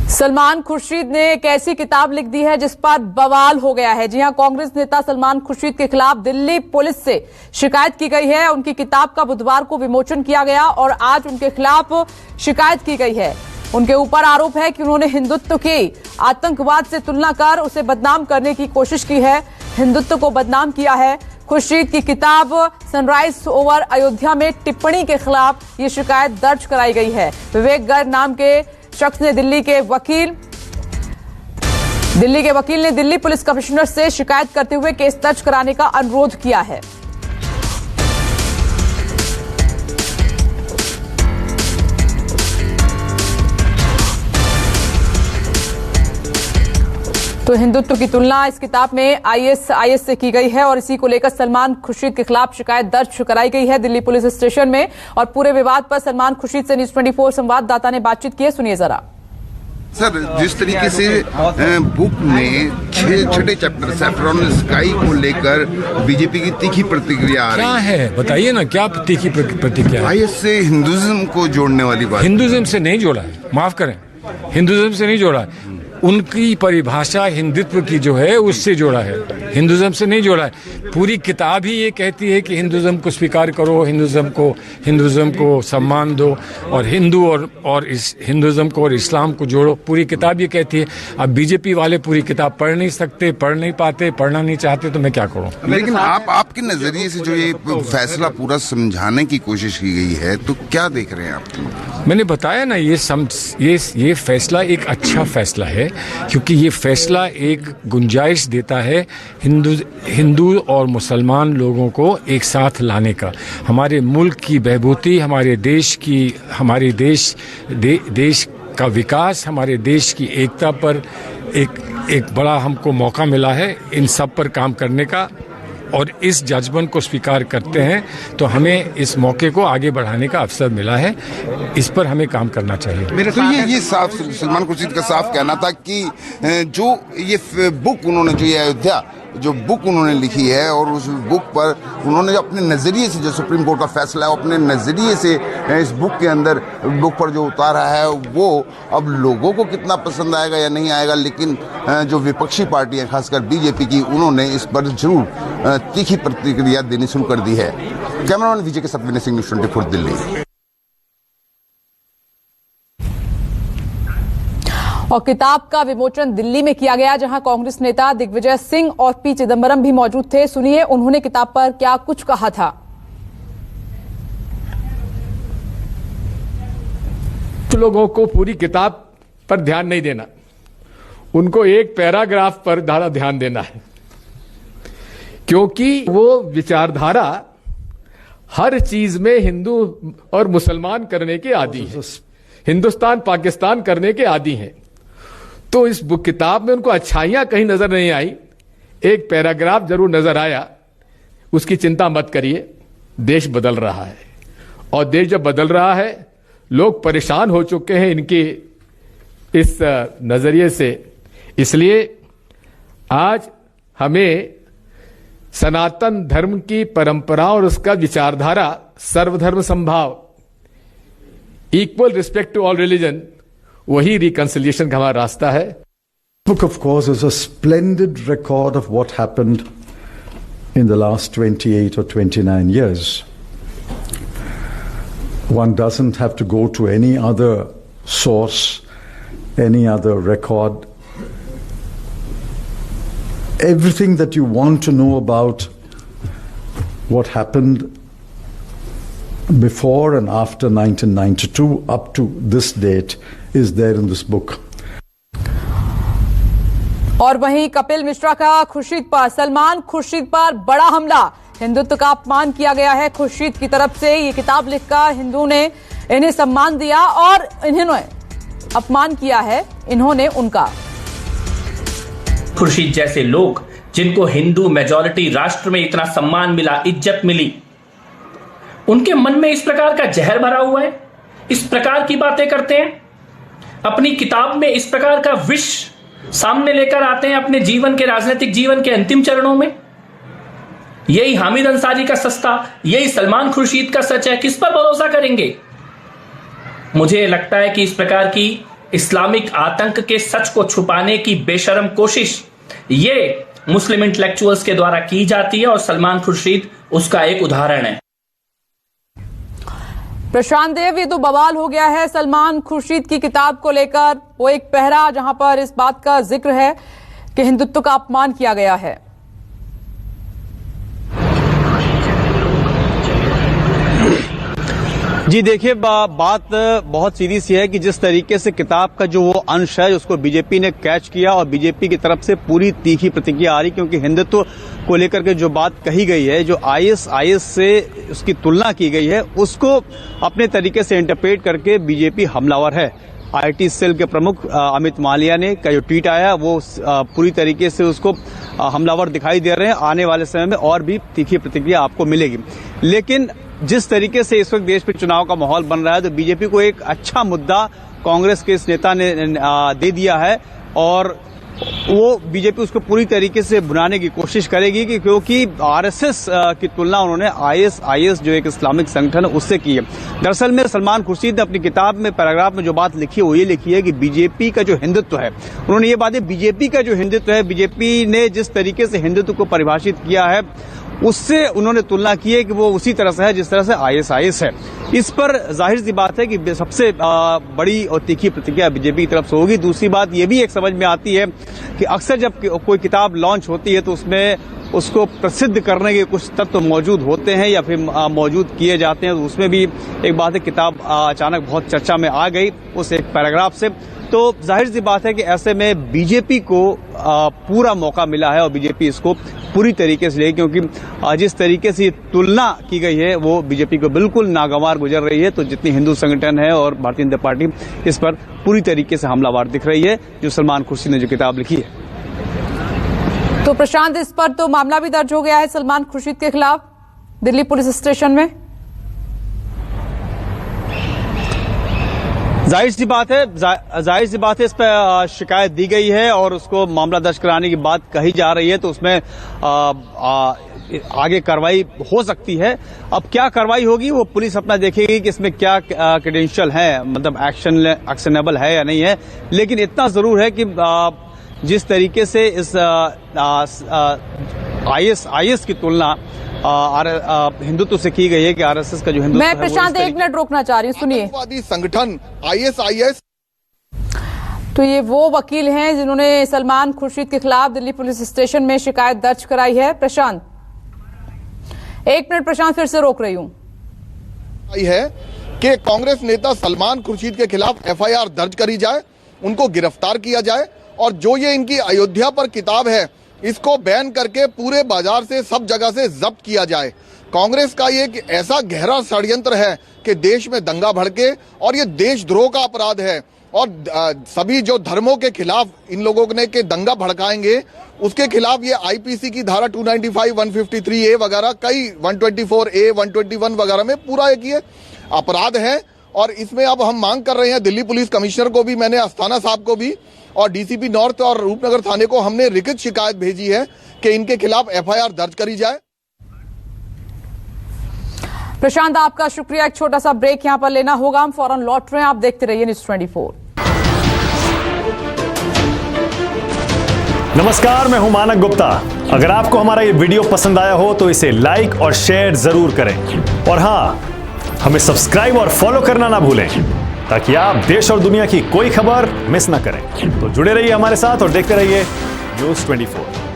सलमान खुर्शीद ने एक ऐसी किताब लिख दी है जिस पर बवाल हो गया है। जी हां, कांग्रेस नेता सलमान खुर्शीद के खिलाफ दिल्ली पुलिस से शिकायत की गई है। उनकी किताब का बुधवार को विमोचन किया गया और आज उनके खिलाफ शिकायत की गई है। उनके ऊपर आरोप है कि उन्होंने हिंदुत्व की आतंकवाद से तुलना कर उसे बदनाम करने की कोशिश की है, हिंदुत्व को बदनाम किया है। खुर्शीद की किताब सनराइज ओवर अयोध्या में टिप्पणी के खिलाफ ये शिकायत दर्ज कराई गई है। विवेक गर्ग नाम के शख्स ने दिल्ली के वकील ने दिल्ली पुलिस कमिश्नर से शिकायत करते हुए केस दर्ज कराने का अनुरोध किया है। तो हिंदुत्व की तुलना इस किताब में आईएस से की गई है और इसी को लेकर सलमान खुर्शीद के खिलाफ शिकायत दर्ज कराई गई है दिल्ली पुलिस स्टेशन में। और पूरे विवाद पर सलमान खुर्शीद से न्यूज़ 24 संवाददाता ने बातचीत की है, सुनिए जरा। सर, जिस तरीके से बुक में छठे चैप्टर सैफरॉन स्काई को लेकर बीजेपी की तीखी प्रतिक्रिया आ रही है, बताइए ना क्या तीखी प्रतिक्रिया? आईएस से हिंदुइज्म को जोड़ने वाली बात। हिंदुइज्म से नहीं जोड़ा है, माफ करें, हिंदुइज्म से नहीं जोड़ा है। उनकी परिभाषा हिंदुत्व की जो है उससे जोड़ा है, हिंदुइज्म से नहीं जोड़ा है। पूरी किताब ही ये कहती है कि हिंदुइज्म को स्वीकार करो, हिंदुइज्म को सम्मान दो और हिंदू और इस हिंदुइज्म को और इस्लाम को जोड़ो। पूरी किताब ये कहती है। अब बीजेपी वाले पूरी किताब पढ़ नहीं सकते, पढ़ नहीं पाते, पढ़ना नहीं चाहते, तो मैं क्या करूं? लेकिन आपके नजरिए से जो ये फैसला पूरा समझाने की कोशिश की गई है, तो क्या देख रहे हैं आप? मैंने बताया ना, ये फैसला एक अच्छा फैसला है क्योंकि ये फैसला एक गुंजाइश देता है हिंदू और मुसलमान लोगों को एक साथ लाने का। हमारे मुल्क की बहबूदी, हमारे देश का विकास, हमारे देश की एकता पर एक बड़ा हमको मौका मिला है इन सब पर काम करने का। और इस जजमेंट को स्वीकार करते हैं तो हमें इस मौके को आगे बढ़ाने का अवसर मिला है, इस पर हमें काम करना चाहिए। तो ये साफ सलमान खुर्शीद का साफ कहना था कि जो ये बुक उन्होंने जो ये अयोध्या जो बुक उन्होंने लिखी है और उस बुक पर उन्होंने अपने नज़रिए से, जो सुप्रीम कोर्ट का फैसला है, अपने नज़रिए से इस बुक के अंदर बुक पर जो उतारा है वो अब लोगों को कितना पसंद आएगा या नहीं आएगा, लेकिन जो विपक्षी पार्टियां खासकर बीजेपी की, उन्होंने इस पर जरूर तीखी प्रतिक्रिया देनी शुरू कर दी है। कैमरामैन विजय के साथ विनय सिंह, न्यूज़ 24 दिल्ली। और किताब का विमोचन दिल्ली में किया गया जहां कांग्रेस नेता दिग्विजय सिंह और पी चिदंबरम भी मौजूद थे। सुनिए उन्होंने किताब पर क्या कुछ कहा था। लोगों को पूरी किताब पर ध्यान नहीं देना, उनको एक पैराग्राफ पर ध्यान देना है, क्योंकि वो विचारधारा हर चीज में हिंदू और मुसलमान करने के आदी है, हिंदुस्तान पाकिस्तान करने के आदी हैं। तो इस बुक किताब में उनको अच्छाइयां कहीं नजर नहीं आई, एक पैराग्राफ जरूर नजर आया। उसकी चिंता मत करिए, देश बदल रहा है और देश जब बदल रहा है, लोग परेशान हो चुके हैं इनके इस नजरिए से। इसलिए आज हमें सनातन धर्म की परंपरा और उसका विचारधारा, सर्वधर्म समभाव, equal respect to all religion, वही रिकंसिलिएशन का हमारा रास्ता है। Book, of course, is a splendid record of what happened in the last 28 or 29 years. One doesn't have to go to any other source, any other record. Everything that you want to know about what happened before and after 1992 up to this date is there in this book. और वहीं कपिल मिश्रा का खुर्शीद पर, सलमान खुर्शीद पर बड़ा हमला, हिंदुत्व का अपमान किया गया है खुर्शीद की तरफ से। ये किताब लिखकर हिंदू ने इन्हें सम्मान दिया और इन्होंने अपमान किया है इन्होंने उनका। खुर्शीद जैसे लोग जिनको हिंदू मेजॉरिटी राष्ट्र में इतना सम्मान मिला, इज्जत मिली, उनके मन में इस प्रकार का जहर भरा हुआ है, इस प्रकार की बातें करते हैं, अपनी किताब में इस प्रकार का विष सामने लेकर आते हैं अपने जीवन के, राजनीतिक जीवन के अंतिम चरणों में। यही हामिद अंसारी का सस्ता, यही सलमान खुर्शीद का सच है। किस पर भरोसा करेंगे? मुझे लगता है कि इस प्रकार की इस्लामिक आतंक के सच को छुपाने की बेशर्म कोशिश ये मुस्लिम इंटेलेक्चुअल्स के द्वारा की जाती है और सलमान खुर्शीद उसका एक उदाहरण है। प्रशांत देव, ये तो बवाल हो गया है सलमान खुर्शीद की किताब को लेकर। वो एक पहरा जहां पर इस बात का जिक्र है कि हिंदुत्व का अपमान किया गया है। जी देखिए, बात बहुत सीधी सी है कि जिस तरीके से किताब का जो वो अंश है उसको बीजेपी ने कैच किया और बीजेपी की तरफ से पूरी तीखी प्रतिक्रिया आ रही, क्योंकि हिंदुत्व को लेकर के जो बात कही गई है, जो आईएस से उसकी तुलना की गई है, उसको अपने तरीके से इंटरप्रेट करके बीजेपी हमलावर है। आईटी सेल के प्रमुख अमित मालविया ने का जो ट्वीट आया वो पूरी तरीके से उसको हमलावर दिखाई दे रहे हैं। आने वाले समय में और भी तीखी प्रतिक्रिया आपको मिलेगी। लेकिन जिस तरीके से इस वक्त देश में चुनाव का माहौल बन रहा है, तो बीजेपी को एक अच्छा मुद्दा कांग्रेस के इस नेता ने दे दिया है और वो बीजेपी उसको पूरी तरीके से भुनाने की कोशिश करेगी कि क्योंकि आरएसएस की तुलना उन्होंने आईएस जो एक इस्लामिक संगठन है उससे की है। दरअसल में सलमान खुर्शीद ने अपनी किताब में पैराग्राफ में जो बात लिखी है वो ये लिखी है कि बीजेपी का जो हिंदुत्व है, उन्होंने ये बातें बीजेपी का जो हिंदुत्व है, बीजेपी ने जिस तरीके से हिंदुत्व को परिभाषित किया है उससे उन्होंने तुलना की है कि वो उसी तरह से है जिस तरह से आईएस है। इस पर जाहिर सी बात है कि सबसे बड़ी और तीखी प्रतिक्रिया बीजेपी की तरफ से होगी। दूसरी बात ये भी एक समझ में आती है कि अक्सर जब कोई किताब लॉन्च होती है तो उसमें उसको प्रसिद्ध करने के कुछ तत्व मौजूद होते हैं या फिर मौजूद किए जाते हैं। तो उसमें भी एक बात है, किताब अचानक बहुत चर्चा में आ गई उस एक पैराग्राफ से, तो जाहिर सी बात है कि ऐसे में बीजेपी को पूरा मौका मिला है और बीजेपी इसको पूरी तरीके से लेगी, क्योंकि जिस तरीके से तुलना की गई है वो बीजेपी को बिल्कुल नागवार गुजर रही है। तो जितनी हिंदू संगठन है और भारतीय जनता पार्टी इस पर पूरी तरीके से हमलावर दिख रही है, जो सलमान खुर्शीद ने जो किताब लिखी है। तो प्रशांत, इस पर तो मामला भी दर्ज हो गया है सलमान खुर्शीद के खिलाफ दिल्ली पुलिस स्टेशन में। जाहिर सी बात है इस पर शिकायत दी गई है और उसको मामला दर्ज कराने की बात कही जा रही है। तो उसमें आगे कार्रवाई हो सकती है। अब क्या कार्रवाई होगी वो पुलिस अपना देखेगी कि इसमें क्या क्रेडेंशियल है, मतलब एक्शनेबल है या नहीं है। लेकिन इतना जरूर है कि जिस तरीके से इस आईएस की तुलना हिंदुत्व से की गई है कि आरएसएस का जो हिंदुत्व मैं प्रशांत एक मिनट रोकना चाह रही हूँ, सुनिए। आतंकवादी संगठन आईएस तो ये वो वकील हैं जिन्होंने सलमान खुर्शीद के खिलाफ दिल्ली पुलिस स्टेशन में शिकायत दर्ज कराई है। प्रशांत एक मिनट, प्रशांत फिर से रोक रही हूँ। है कि कांग्रेस नेता सलमान खुर्शीद के खिलाफ एफआईआर दर्ज करी जाए, उनको गिरफ्तार किया जाए और जो ये इनकी अयोध्या पर किताब है इसको बैन करके पूरे बाजार से सब जगह से जब्त किया जाए। कांग्रेस का ये एक ऐसा गहरा षड्यंत्र है कि देश में दंगा भड़के और ये देशद्रोह का अपराध है और सभी जो धर्मों के खिलाफ इन लोगों ने के दंगा भड़काएंगे उसके खिलाफ ये आईपीसी की धारा 295, 153A वगैरह कई 124A, 121 वगैरह में पूरा एक ये अपराध है। और इसमें अब हम मांग कर रहे हैं दिल्ली पुलिस कमिश्नर को भी, मैंने अस्थाना साहब को भी और डीसीपी नॉर्थ और रूपनगर थाने को हमने लिखित शिकायत भेजी है कि इनके खिलाफ एफआईआर दर्ज करी जाए। प्रशांत, आपका शुक्रिया। एक छोटा सा ब्रेक यहां पर लेना होगा, हम फौरन लौट रहे हैं। आप देखते रहिए न्यूज़ 24। नमस्कार, मैं हूं मानक गुप्ता। अगर आपको हमारा ये वीडियो पसंद आया हो तो इसे लाइक और शेयर जरूर करें और हां, हमें सब्सक्राइब और फॉलो करना ना भूलें ताकि आप देश और दुनिया की कोई खबर मिस ना करें। तो जुड़े रहिए हमारे साथ और देखते रहिए न्यूज़ 24।